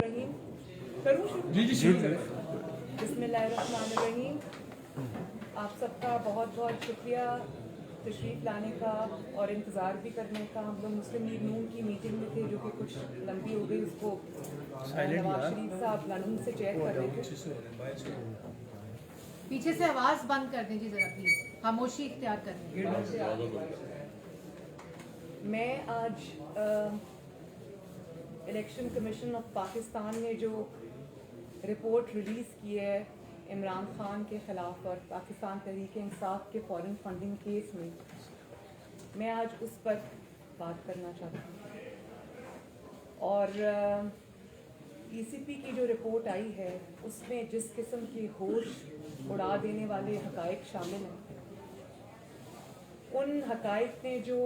बिस्मिल्लाहिर्रहमानिर्रहीम। करूँ शुरू? बिस्मिल्लाहिर्रहमानिर्रहीम। आप सबका बहुत बहुत शुक्रिया तशरीफ़ लाने का और इंतज़ार भी करने का। हम लोग मुस्लिम लीग नून की मीटिंग में थे जो कि कुछ लंबी हो गई, उसको नवाज शरीफ साहब लंदन से चेक कर रहे थे। पीछे से आवाज़ बंद कर दें जी ज़रा प्लीज़, खामोशी इख्तियार कर लें। मैं आज इलेक्शन कमीशन ऑफ पाकिस्तान ने जो रिपोर्ट रिलीज़ की है इमरान खान के ख़िलाफ़ और पाकिस्तान तहरीक इंसाफ के फॉरेन फंडिंग केस में, मैं आज उस पर बात करना चाहती हूँ। और ECP की जो रिपोर्ट आई है उसमें जिस किस्म की होश उड़ा देने वाले हक़ाइक़ शामिल हैं, उन हक़ाइक़ ने जो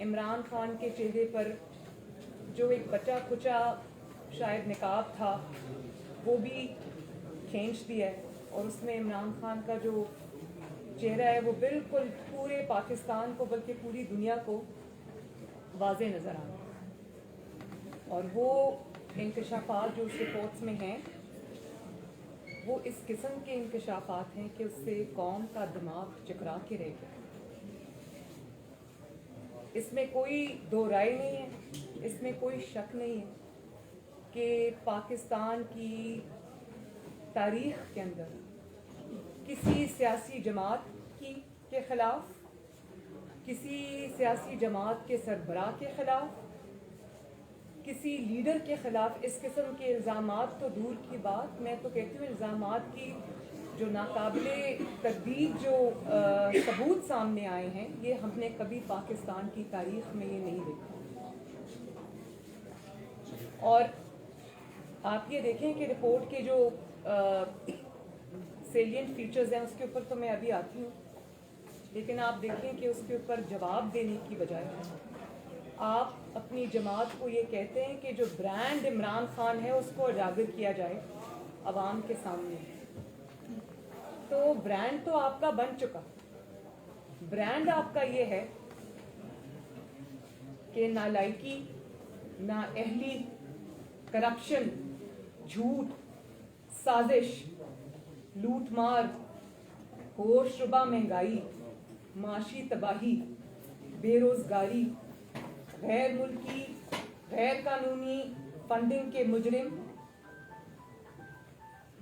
इमरान खान के चेहरे पर जो एक बचा कुचा शायद निकाब था वो भी खींच दिया है, और उसमें इमरान खान का जो चेहरा है वो बिल्कुल पूरे पाकिस्तान को बल्कि पूरी दुनिया को वाज़े नज़र आ रहा है। और वो इंकशाफात जो उस रिपोर्ट्स में हैं वो इस किस्म के इंकशाफात हैं कि उससे कौम का दिमाग चकरा के रह गया। इसमें कोई दो राय नहीं है, इसमें कोई शक नहीं है कि पाकिस्तान की तारीख़ के अंदर किसी सियासी जमात के ख़िलाफ़, किसी सियासी जमात के सरबराह के ख़िलाफ़, किसी लीडर के ख़िलाफ़ इस किस्म के इल्ज़ामात तो दूर की बात, मैं तो कहती हूँ इल्ज़ामात की जो नाकाबिले तर्दीद जो सबूत सामने आए हैं, ये हमने कभी पाकिस्तान की तारीख़ में ये नहीं देखा। और आप ये देखें कि रिपोर्ट के जो सेलिएंट फीचर्स हैं उसके ऊपर तो मैं अभी आती हूँ, लेकिन आप देखें कि उसके ऊपर जवाब देने की बजाय आप अपनी जमात को ये कहते हैं कि जो ब्रांड इमरान खान है उसको उजागर किया जाए अवाम के सामने। तो ब्रांड तो आपका बन चुका। ब्रांड आपका ये है कि नालायकी, नाअहली, करप्शन, झूठ, साजिश, लूटमार, होशरुबा महंगाई, माशी तबाही, बेरोज़गारी, गैर मुल्की, गैर कानूनी फंडिंग के मुजरिम,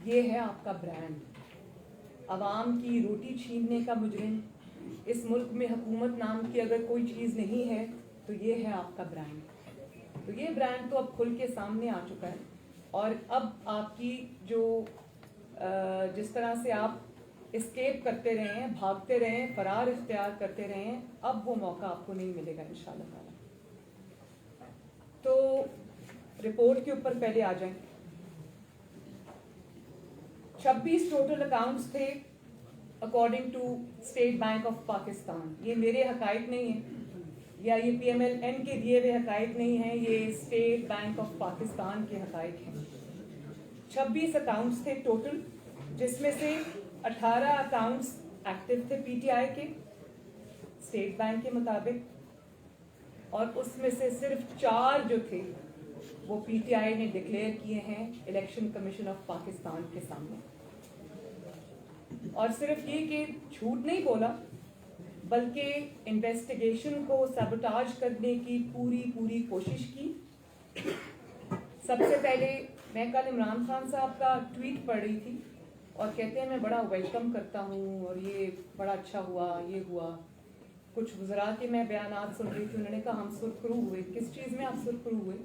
ये है आपका ब्रांड। अवाम की रोटी छीनने का मुजरिम। इस मुल्क में हुकूमत नाम की अगर कोई चीज़ नहीं है तो ये है आपका ब्रांड। तो ये ब्रांड तो अब खुल के सामने आ चुका है। और अब आपकी जो जिस तरह से आप एस्केप करते रहे हैं, भागते रहे हैं, फरार इख्तियार करते रहे हैं, अब वो मौका आपको नहीं मिलेगा इंशाअल्लाह ताला। तो रिपोर्ट के ऊपर पहले आ जाएं। 26 टोटल अकाउंट्स थे according to State Bank of Pakistan. ये मेरे हक़ाइक़ नहीं हैं या ये PMLN के दिए हुए हक़ाइक़ नहीं हैं, ये स्टेट बैंक ऑफ पाकिस्तान के हक़ाइक़ हैं। 26 अकाउंट्स थे टोटल, जिसमें से 18 अकाउंट्स एक्टिव थे PTI के स्टेट बैंक के मुताबिक, और उसमें से सिर्फ 4 जो थे वो PTI ने डिक्लेयर किए हैं इलेक्शन कमीशन ऑफ पाकिस्तान के सामने। और सिर्फ ये कि झूठ नहीं बोला, बल्कि इन्वेस्टिगेशन को सबोटाज करने की पूरी कोशिश की। सबसे पहले मैं कल इमरान खान साहब का ट्वीट पढ़ रही थी और कहते हैं मैं बड़ा वेलकम करता हूँ और ये बड़ा अच्छा हुआ, ये हुआ। कुछ वज़रा के मैं बयानात सुन रही थी, उन्होंने कहा हम सुरखरू हुए। किस चीज़ में आप सुरखरू हुए?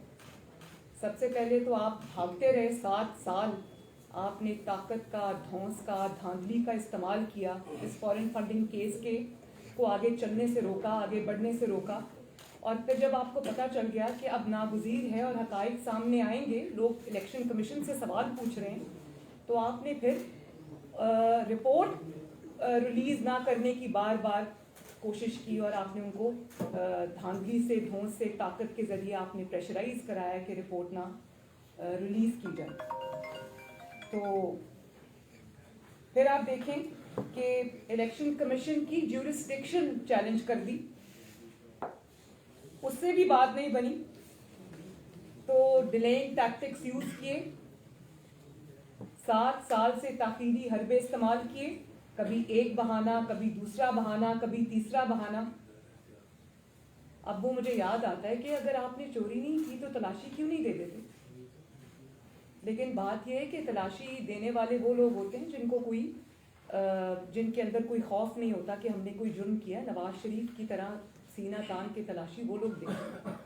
सबसे पहले तो आप भागते रहे 7 साल, आपने ताकत का, धौंस का, धांधली का इस्तेमाल किया इस फॉरेन फंडिंग केस के को आगे चलने से रोका, आगे बढ़ने से रोका। और फिर जब आपको पता चल गया कि अब नागुज़ीर है और हक़ाइक़ सामने आएंगे, लोग इलेक्शन कमीशन से सवाल पूछ रहे हैं, तो आपने फिर रिपोर्ट रिलीज़ ना करने की बार बार कोशिश की और आपने उनको धांधली से, धौंस से, ताकत के ज़रिए आपने प्रेशराइज़ कराया कि रिपोर्ट ना रिलीज़ की जाए। तो फिर आप देखें कि इलेक्शन कमीशन की ज्यूरिसडिक्शन चैलेंज कर दी, उससे भी बात नहीं बनी। तो डिलेइंग टैक्टिक्स यूज किए, 7 साल से ताखीरी हरबे इस्तेमाल किए, कभी एक बहाना, कभी दूसरा बहाना, कभी तीसरा बहाना। अब वो मुझे याद आता है कि अगर आपने चोरी नहीं की तो तलाशी क्यों नहीं दे देते। लेकिन बात यह है कि तलाशी देने वाले वो लोग होते हैं जिनके अंदर कोई खौफ नहीं होता कि हमने कोई जुर्म किया। नवाज शरीफ की तरह सीना तान के तलाशी वो लोग देते हैं।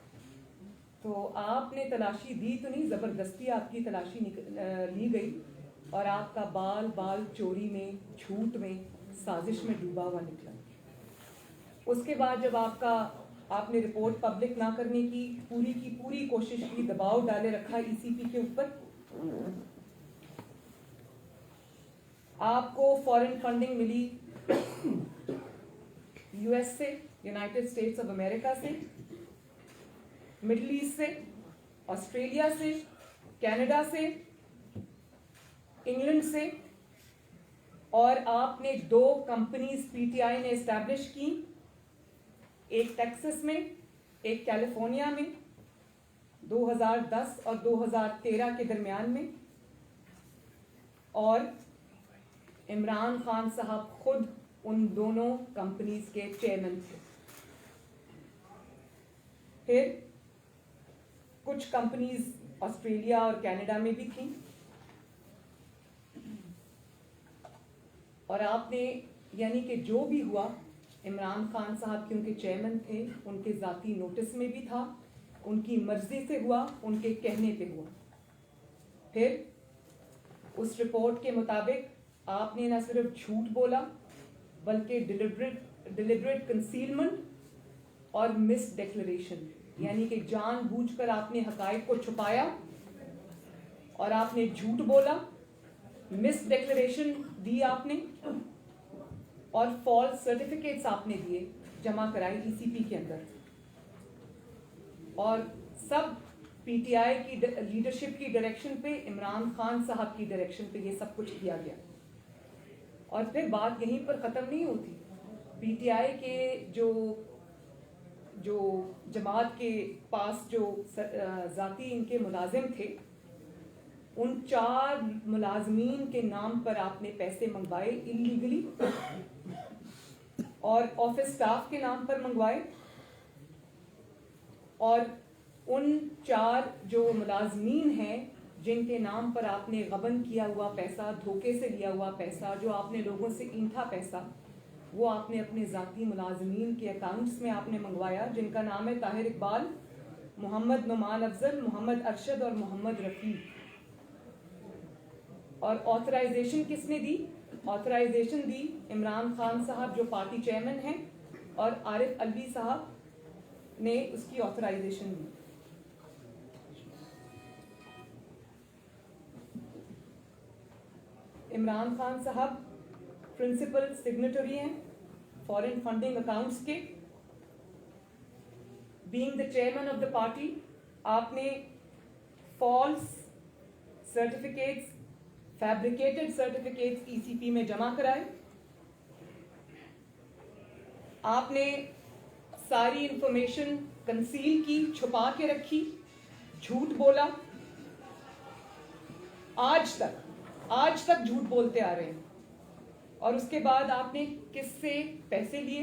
तो आपने तलाशी दी तो नहीं, ज़बरदस्ती आपकी तलाशी ली गई और आपका बाल बाल चोरी में, झूठ में, साजिश में डूबा हुआ निकला। उसके बाद जब आपने रिपोर्ट पब्लिक ना करने की पूरी कोशिश की, दबाव डाले रखा ईसीपी के ऊपर, आपको फॉरेन फंडिंग मिली यूएस से, यूनाइटेड स्टेट्स ऑफ अमेरिका से, मिडिल ईस्ट से, ऑस्ट्रेलिया से, कनाडा से, इंग्लैंड से, और आपने 2 कंपनीज पीटीआई ने एस्टैब्लिश की, एक टेक्सास में, एक कैलिफोर्निया में, 2010 और 2013 के दरमियान में। और इमरान खान साहब खुद उन दोनों कंपनीज के चेयरमैन थे। फिर कुछ कंपनीज ऑस्ट्रेलिया और कनाडा में भी थी। और आपने, यानी कि जो भी हुआ, इमरान खान साहब क्योंकि चेयरमैन थे, उनके ज़ाती नोटिस में भी था, उनकी मर्जी से हुआ, उनके कहने पे हुआ। फिर उस रिपोर्ट के मुताबिक आपने न सिर्फ झूठ बोला बल्कि डिलिबरेट कंसीलमेंट और मिस डिक्लेरेशन, यानी कि जानबूझकर आपने हकायक को छुपाया और आपने झूठ बोला, मिस डिक्लेरेशन दी आपने, और फॉल्स सर्टिफिकेट्स आपने दिए, जमा कराई ईसीपी के अंदर। और सब पीटीआई की लीडरशिप की डायरेक्शन पे, इमरान खान साहब की डायरेक्शन पे ये सब कुछ किया गया। और फिर बात यहीं पर ख़त्म नहीं होती। पीटीआई के जो जमात के पास जो ज़ाती इनके मुलाजिम थे, उन 4 मुलाजमीन के नाम पर आपने पैसे मंगवाए इलीगली, और ऑफिस स्टाफ के नाम पर मंगवाए। और उन 4 जो मुलाजमीन हैं जिनके नाम पर आपने गबन किया हुआ पैसा, धोखे से लिया हुआ पैसा, जो आपने लोगों से ईंठा पैसा, वो आपने अपने ज़ाती मुलाजमीन के अकाउंट्स में आपने मंगवाया, जिनका नाम है ताहिर इकबाल, मोहम्मद नुमान अफजल, मोहम्मद अरशद और मोहम्मद रफ़ी। और ऑथराइजेशन किसने दी? ऑथराइजेशन दी इमरान खान साहब जो पार्टी चेयरमैन हैं, और आरिफ अलवी साहब ने उसकी ऑथराइजेशन दी। इमरान खान साहब प्रिंसिपल सिग्नेटरी हैं फॉरेन फंडिंग अकाउंट्स के। Being the chairman of the party, आपने false certificates, fabricated certificates ECP में जमा कराए। आपने सारी इंफॉर्मेशन कंसील की, छुपा के रखी, झूठ बोला। आज तक झूठ बोलते आ रहे हैं। और उसके बाद आपने किससे पैसे लिए,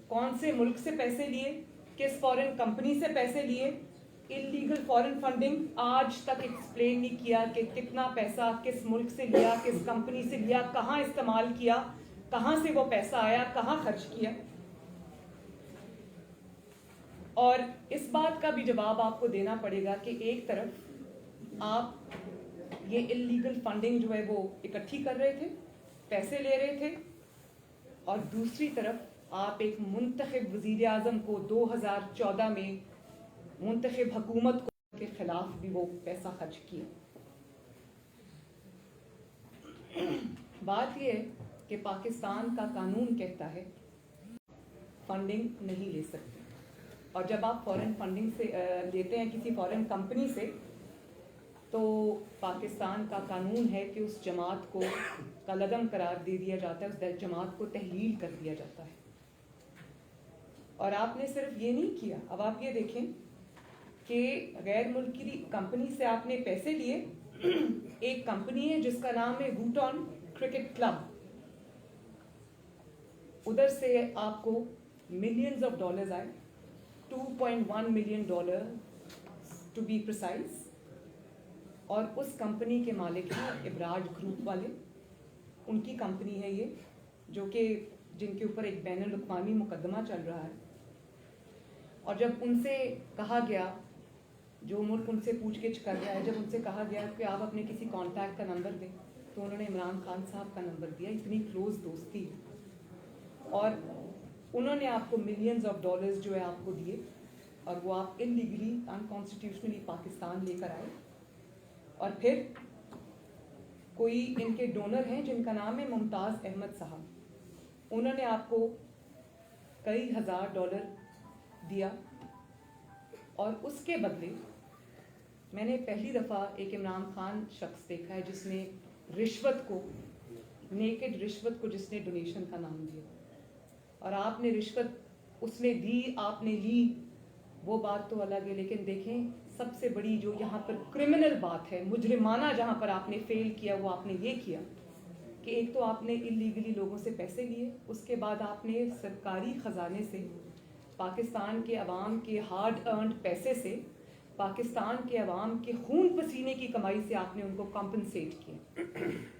कौन से मुल्क से पैसे लिए, किस फॉरेन कंपनी से पैसे लिए, इलीगल फॉरेन फंडिंग आज तक एक्सप्लेन नहीं किया कि कितना पैसा किस मुल्क से लिया, किस कंपनी से लिया, कहाँ इस्तेमाल किया, कहाँ से वो पैसा आया, कहाँ खर्च किया। और इस बात का भी जवाब आपको देना पड़ेगा कि एक तरफ आप ये इलीगल फंडिंग जो है वो इकट्ठी कर रहे थे, पैसे ले रहे थे, और दूसरी तरफ आप एक मुंतखब वज़ीर आज़म को 2014 में मुंतखब हुकूमत के खिलाफ भी वो पैसा खर्च किया। बात यह है कि पाकिस्तान का कानून कहता है फंडिंग नहीं ले सकते, और जब आप फॉरेन फंडिंग से लेते हैं किसी फॉरेन कंपनी से, तो पाकिस्तान का कानून है कि उस जमात को कलअदम करार दे दिया जाता है, उस जमात को तहलील कर दिया जाता है। और आपने सिर्फ ये नहीं किया, अब आप ये देखें کہ غیر ملکی کمپنی سے آپ نے پیسے لیے. ایک کمپنی ہے جس کا نام ہے ووٹون کرکٹ کلب, ادھر سے آپ کو ملینز آف ڈالرز آئے, $2.1 ملین ٹو بی پریسائز. اور اس کمپنی کے مالک ہیں ابراج گروپ والے, ان کی کمپنی ہے یہ, جو کہ جن کے اوپر ایک بین الاقوامی مقدمہ چل رہا ہے. اور جب ان سے کہا گیا, جو ملک ان سے پوچھ گچھ کر رہا ہے, جب ان سے کہا گیا کہ آپ اپنے کسی کانٹیکٹ کا نمبر دیں, تو انہوں نے عمران خان صاحب کا نمبر دیا. اتنی کلوز دوستی, اور انہوں نے آپ کو ملینز آف ڈالرز جو ہے آپ کو دیے, اور وہ آپ انلیگلی انکانسٹیٹیوشنلی پاکستان لے کر آئے. اور پھر کوئی ان کے ڈونر ہیں جن کا نام ہے ممتاز احمد صاحب, انہوں نے آپ کو کئی $1000 دیا. اور اس کے بدلے میں نے پہلی دفعہ ایک عمران خان شخص دیکھا ہے جس نے رشوت کو, نیکڈ رشوت کو, جس نے ڈونیشن کا نام دیا. اور آپ نے رشوت اس نے دی, آپ نے لی, وہ بات تو الگ ہے. لیکن دیکھیں, سب سے بڑی جو یہاں پر کرمنل بات ہے, مجرمانہ جہاں پر آپ نے فیل کیا, وہ آپ نے یہ کیا کہ ایک تو آپ نے انلیگلی لوگوں سے پیسے لیے, اس کے بعد آپ نے سرکاری خزانے سے, پاکستان کے عوام کے ہارڈ ارنڈ پیسے سے, پاکستان کے عوام کے خون پسینے کی کمائی سے آپ نے ان کو کمپنسیٹ کیا.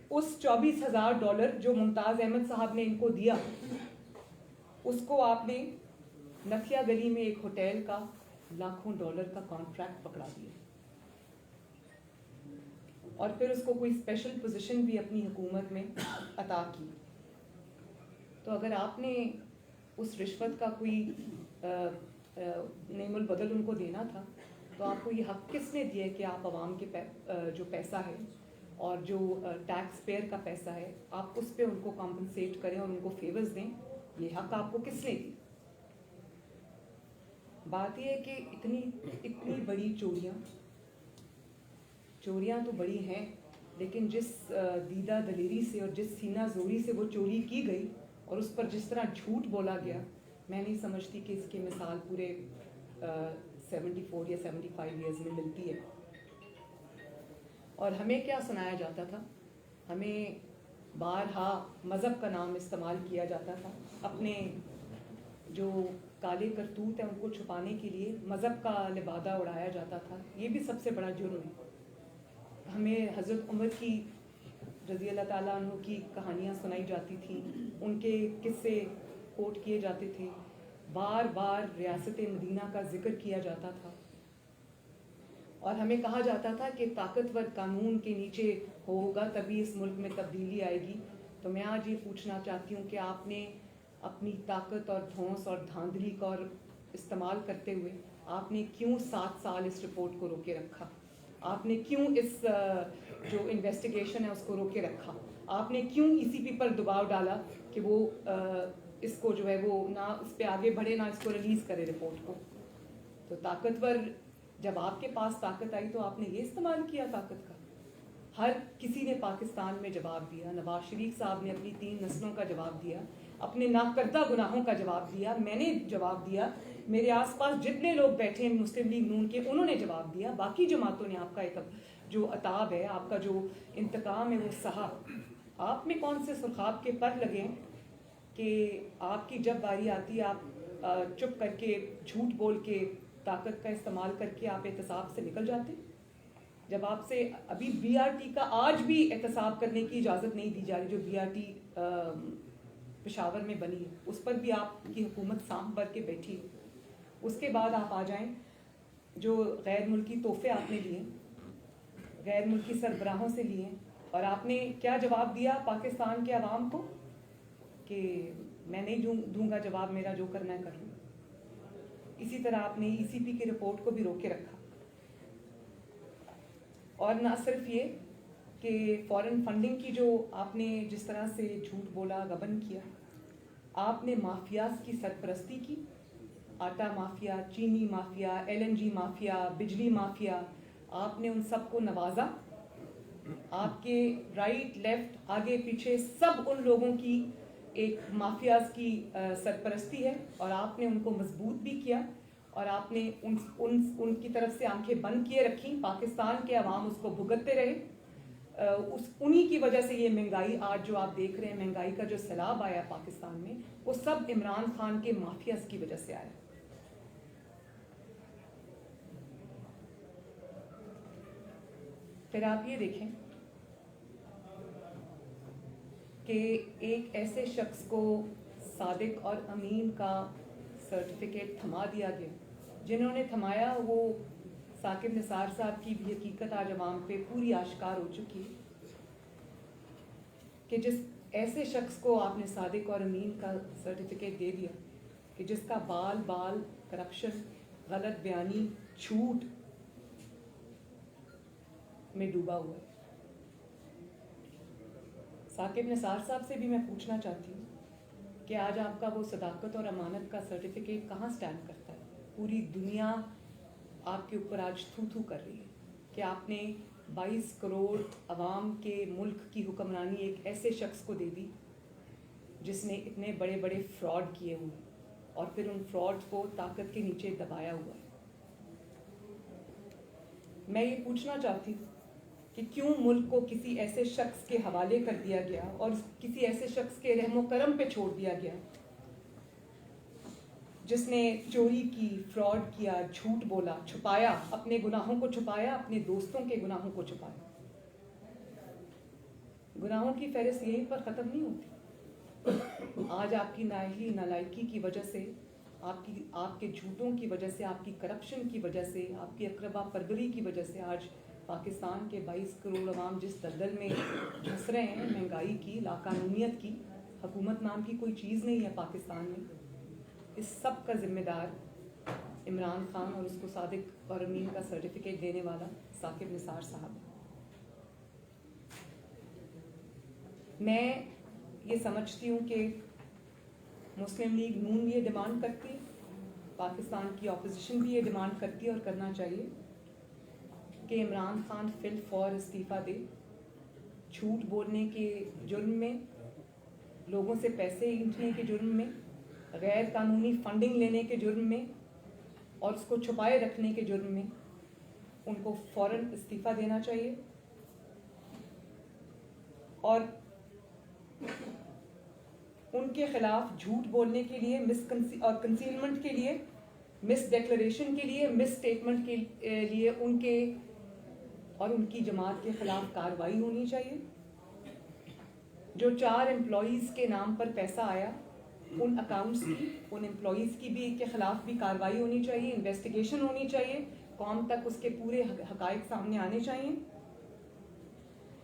اس $24,000 جو ممتاز احمد صاحب نے ان کو دیا, اس کو آپ نے نفیا گلی میں ایک ہوٹل کا لاکھوں ڈالر کا کانٹریکٹ پکڑا دیا. اور پھر اس کو کوئی اسپیشل پوزیشن بھی اپنی حکومت میں عطا کی. تو اگر آپ نے اس رشوت کا کوئی نعم البدل ان کو دینا تھا, تو آپ کو یہ حق کس نے دیا کہ آپ عوام کے جو پیسہ ہے اور جو ٹیکس پیئر کا پیسہ ہے, آپ اس پہ ان کو کمپنسیٹ کریں اور ان کو فیورز دیں؟ یہ حق آپ کو کس نے دی؟ بات یہ ہے کہ اتنی بڑی چوریاں تو بڑی ہیں, لیکن جس دیدہ دلیری سے اور جس سینہ زوری سے وہ چوری کی گئی, اور اس پر جس طرح جھوٹ بولا گیا, میں نہیں سمجھتی کہ اس کی مثال پورے 74 یا 75 ایئرز میں ملتی ہے. اور ہمیں کیا سنایا جاتا تھا؟ ہمیں بارہا مذہب کا نام استعمال کیا جاتا تھا, اپنے جو کالے کرتوت ہیں ان کو چھپانے کے لیے مذہب کا لبادہ اڑایا جاتا تھا. یہ بھی سب سے بڑا جرم ہے. ہمیں حضرت عمر کی رضی اللہ تعالیٰ عنہ کی کہانیاں سنائی جاتی تھیں, ان کے قصے کوٹ کیے جاتے تھے, بار بار ریاست مدینہ کا ذکر کیا جاتا تھا, اور ہمیں کہا جاتا تھا کہ طاقتور قانون کے نیچے ہوگا تبھی اس ملک میں تبدیلی آئے گی. تو میں آج یہ پوچھنا چاہتی ہوں کہ آپ نے اپنی طاقت اور دھونس اور دھاندلی کا استعمال کرتے ہوئے آپ نے کیوں 7 سال اس رپورٹ کو روکے رکھا؟ آپ نے کیوں اس جو انویسٹیگیشن ہے اس کو روکے رکھا؟ آپ نے کیوں ECP پر دباؤ ڈالا کہ وہ اس کو جو ہے وہ نہ اس پہ آگے بڑھے, نہ اس کو ریلیز کرے رپورٹ کو؟ تو طاقتور, جب آپ کے پاس طاقت آئی تو آپ نے یہ استعمال کیا طاقت کا. ہر کسی نے پاکستان میں جواب دیا. نواز شریف صاحب نے اپنی 3 نسلوں کا جواب دیا, اپنے ناکردہ گناہوں کا جواب دیا, میں نے جواب دیا, میرے آس پاس جتنے لوگ بیٹھے ہیں مسلم لیگ نون کے, انہوں نے جواب دیا. باقی جماعتوں نے آپ کا ایک جو عتاب ہے, آپ کا جو انتقام ہے وہ سہا. آپ میں کون سے سرخاب کے پر لگے ہیں کہ آپ کی جب باری آتی ہے آپ چپ کر کے, جھوٹ بول کے, طاقت کا استعمال کر کے آپ احتساب سے نکل جاتے؟ جب آپ سے ابھی BRT کا آج بھی احتساب کرنے کی اجازت نہیں دی جا رہی, جو BRT پشاور میں بنی ہے, اس پر بھی آپ کی حکومت سانپ بھر کے بیٹھی ہے. اس کے بعد آپ آ جائیں, جو غیر ملکی تحفے آپ نے لیے, غیر ملکی سربراہوں سے لیے, اور آپ نے کیا جواب دیا پاکستان کے عوام کو کہ میں نہیں دوں گا جواب, میرا جو کرنا ہے کر لوں. اسی طرح آپ نے ECP کی رپورٹ کو بھی روکے رکھا. اور نہ صرف یہ کہ فارن فنڈنگ کی جو آپ نے جس طرح سے جھوٹ بولا, غبن کیا, آپ نے مافیاز کی سرپرستی کی. آٹا مافیا, چینی مافیا, LNG مافیا, بجلی مافیا, آپ نے ان سب کو نوازا. آپ کے رائٹ لیفٹ آگے پیچھے سب ان لوگوں کی ایک مافیاز کی سرپرستی ہے, اور آپ نے ان کو مضبوط بھی کیا. اور آپ نے ان کی طرف سے آنکھیں بند کیے رکھی. پاکستان کے عوام اس کو بھگتتے رہے. انہی کی وجہ سے یہ مہنگائی آج جو آپ دیکھ رہے ہیں, مہنگائی کا جو سیلاب آیا پاکستان میں, وہ سب عمران خان کے مافیاز کی وجہ سے آیا. پھر آپ یہ دیکھیں کہ ایک ایسے شخص کو صادق اور امین کا سرٹیفکیٹ تھما دیا گیا. جنہوں نے تھمایا وہ ثاقب نثار صاحب کی بھی حقیقت آج عوام پہ پوری آشکار ہو چکی ہے کہ جس ایسے شخص کو آپ نے صادق اور امین کا سرٹیفکیٹ دے دیا کہ جس کا بال بال کرپشن, غلط بیانی, جھوٹ میں ڈوبا ہوا ہے. ثاقب نثار صاحب سے بھی میں پوچھنا چاہتی ہوں کہ آج آپ کا وہ صداقت اور امانت کا سرٹیفکیٹ کہاں سٹینڈ کرتا ہے؟ پوری دنیا آپ کے اوپر آج تھو تھو کر رہی ہے کہ آپ نے 22 کروڑ عوام کے ملک کی حکمرانی ایک ایسے شخص کو دے دی جس نے اتنے بڑے بڑے فراڈ کیے ہوئے اور پھر ان فراڈ کو طاقت کے نیچے دبایا ہوا ہے. میں یہ پوچھنا چاہتی ہوں کہ کیوں ملک کو کسی ایسے شخص کے حوالے کر دیا گیا اور کسی ایسے شخص کے رحم و کرم پہ چھوڑ دیا گیا جس نے چوری کی, فراڈ کیا, جھوٹ بولا, چھپایا, اپنے گناہوں کو چھپایا, اپنے دوستوں کے گناہوں کو چھپایا. گناہوں کی فہرست یہیں پر ختم نہیں ہوتی. آج آپ کی نااہلی, نالائکی کی وجہ سے, آپ کے جھوٹوں کی وجہ سے, آپ کی کرپشن کی وجہ سے, آپ کی اقربا پروری کی وجہ سے آج پاکستان کے 22 کروڑ عوام جس دلدل میں پھنس رہے ہیں, مہنگائی کی, لاقانونیت کی, حکومت نام کی کوئی چیز نہیں ہے پاکستان میں. اس سب کا ذمہ دار عمران خان اور اس کو صادق اور امین کا سرٹیفکیٹ دینے والا ثاقب نثار صاحب. میں یہ سمجھتی ہوں کہ مسلم لیگ نون یہ ڈیمانڈ کرتی ہے, پاکستان کی اپوزیشن بھی یہ ڈیمانڈ کرتی ہے اور کرنا چاہیے کہ عمران خان فی الفور استعفیٰ دے. جھوٹ بولنے کے جرم میں, لوگوں سے پیسے اینٹھنے کے جرم میں, غیر قانونی فنڈنگ لینے کے جرم میں اور اس کو چھپائے رکھنے کے جرم میں ان کو فوراً استعفیٰ دینا چاہیے. اور ان کے خلاف جھوٹ بولنے کے لیے, اور کنسیلمنٹ کے لیے, مس ڈیکلریشن کے لیے, مس اسٹیٹمنٹ کے لیے ان کے اور ان کی جماعت کے خلاف کارروائی ہونی چاہیے. جو 4 امپلائیز کے نام پر پیسہ آیا, ان اکاؤنٹس کی, ان امپلائیز کی بھی کے خلاف بھی کارروائی ہونی چاہیے, انویسٹیگیشن ہونی چاہیے, قوم تک اس کے پورے حقائق سامنے آنے چاہیے.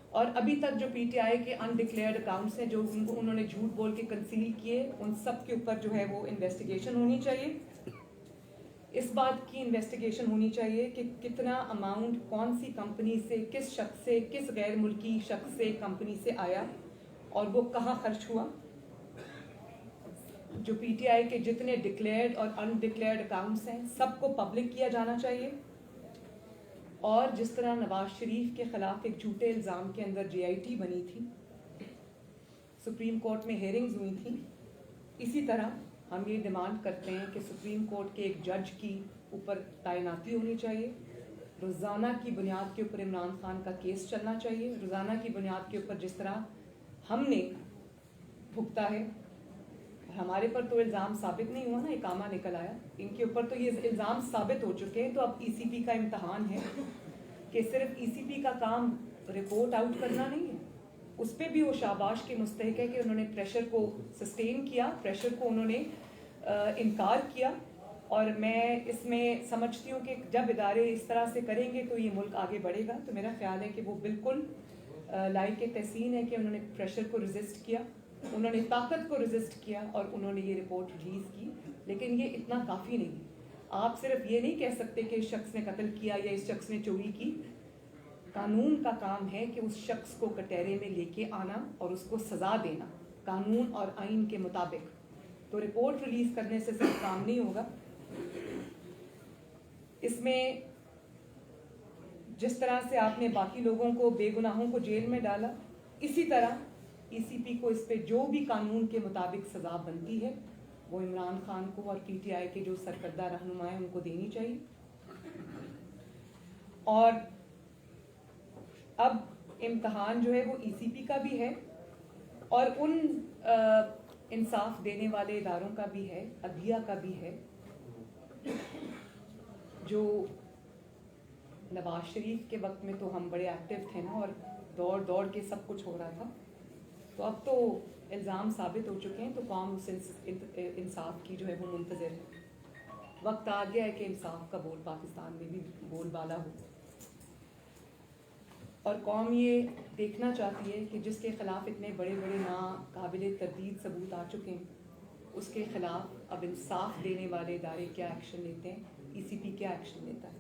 اور ابھی تک جو پی ٹی آئی کے انڈکلیئرڈ اکاؤنٹس ہیں جو انہوں نے جھوٹ بول کے کنسیل کیے, ان سب کے اوپر جو ہے وہ انویسٹیگیشن ہونی چاہیے. اس بات کی انویسٹیگیشن ہونی چاہیے کہ کتنا اماؤنٹ کون سی کمپنی سے, کس شخص سے, کس غیر ملکی شخص سے, کمپنی سے آیا اور وہ کہاں خرچ ہوا. جو پی ٹی آئی کے جتنے ڈکلیئرڈ اور انڈکلیئرڈ اکاؤنٹس ہیں سب کو پبلک کیا جانا چاہیے. اور جس طرح نواز شریف کے خلاف ایک جھوٹے الزام کے اندر جے آئی ٹی بنی تھی, سپریم کورٹ میں ہیئرنگز ہوئی تھیں, اسی طرح ہم یہ ڈیمانڈ کرتے ہیں کہ سپریم کورٹ کے ایک جج کی اوپر تعیناتی ہونی چاہیے. روزانہ کی بنیاد کے اوپر عمران خان کا کیس چلنا چاہیے. روزانہ کی بنیاد کے اوپر جس طرح ہم نے بھگتا ہے, ہمارے پر تو الزام ثابت نہیں ہوا نا, اقامہ نکل آیا, ان کے اوپر تو یہ الزام ثابت ہو چکے ہیں. تو اب ای سی پی کا امتحان ہے کہ صرف ای سی پی کا کام رپورٹ آؤٹ کرنا نہیں ہے, اس پہ بھی وہ شاباش کے مستحق ہے کہ انہوں نے پریشر کو سسٹین کیا, پریشر کو انہوں نے انکار کیا. اور میں اس میں سمجھتی ہوں کہ جب ادارے اس طرح سے کریں گے تو یہ ملک آگے بڑھے گا. تو میرا خیال ہے کہ وہ بالکل لائق تحسین ہے کہ انہوں نے پریشر کو ریزسٹ کیا, انہوں نے طاقت کو ریزسٹ کیا اور انہوں نے یہ رپورٹ ریلیز کی. لیکن یہ اتنا کافی نہیں. آپ صرف یہ نہیں کہہ سکتے کہ اس شخص نے قتل کیا یا اس شخص نے چوری کی. قانون کا کام ہے کہ اس شخص کو کٹہرے میں لے کے آنا اور اس کو سزا دینا قانون اور آئین کے مطابق. تو رپورٹ ریلیز کرنے سے صرف کام نہیں ہوگا. اس میں جس طرح سے آپ نے باقی لوگوں کو, بے گناہوں کو جیل میں ڈالا, اسی طرح ای سی پی کو اس پہ جو بھی قانون کے مطابق سزا بنتی ہے वो इमरान खान को और PTI के जो सरकर्दा रहनुमा हैं उनको देनी चाहिए। और अब इम्तहान जो है वो ECP का भी है और उन इंसाफ देने वाले इदारों का भी है, अदलिया का भी है, जो नवाज शरीफ के वक्त में तो हम बड़े एक्टिव थे ना और दौड़ दौड़ के सब कुछ हो रहा था, तो अब तो इल्ज़ाम साबित हो चुके हैं, तो कौम उस इंसाफ की जो है वो मुंतज़िर है। वक्त आ गया है कि इंसाफ का बोल पाकिस्तान में भी बोलबाला हो और कौम ये देखना चाहती है कि जिसके ख़िलाफ़ इतने बड़े बड़े नाकाबिले तरदीद सबूत आ चुके हैं, उसके ख़िलाफ़ अब इंसाफ देने वाले इदारे क्या एक्शन लेते हैं, ECP क्या एक्शन लेता है।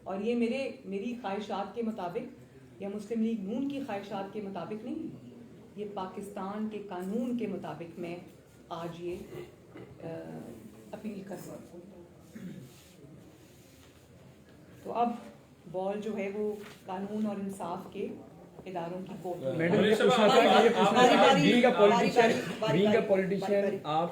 और ये मेरी ख्वाहिशात के मुताबिक या मुस्लिम लीग नून की ख्वाहिशात के मुताबिक नहीं, ये पाकिस्तान के कानून के मुताबिक मैं आज ये अपील कर रहा हूँ। तो अब बॉल जो है वो कानून और इंसाफ के इदारों की कोर्ट में। मैडम, ये पूछना था कि ये पूछना था, बीइंग अ पॉलिटिशियन आप